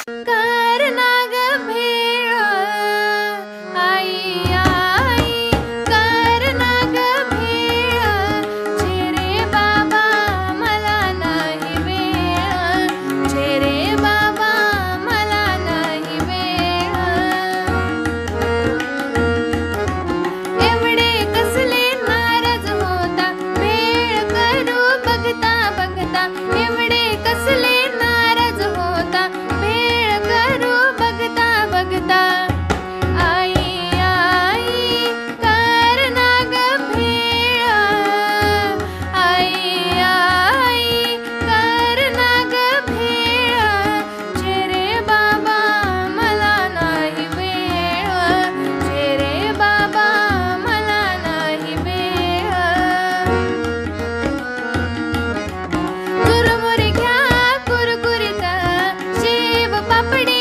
करना ग भेळ आई आई करना ग भेळ छे रे बाबा मला नाही वेळ छे रे बाबा मला नाही वेळ एवढे कसले नाराज होता भेळ करू बघता बघता एवढे कसले नाराज होता भेळ करू बघता बघता आई आई करना ग भेळ आई आई करना ग भेळ छे रे बाबा मला नाही वेळ छे रे बाबा मला नाही वेळ कुरमुरे घ्या कुरकुरीत शेव पापडी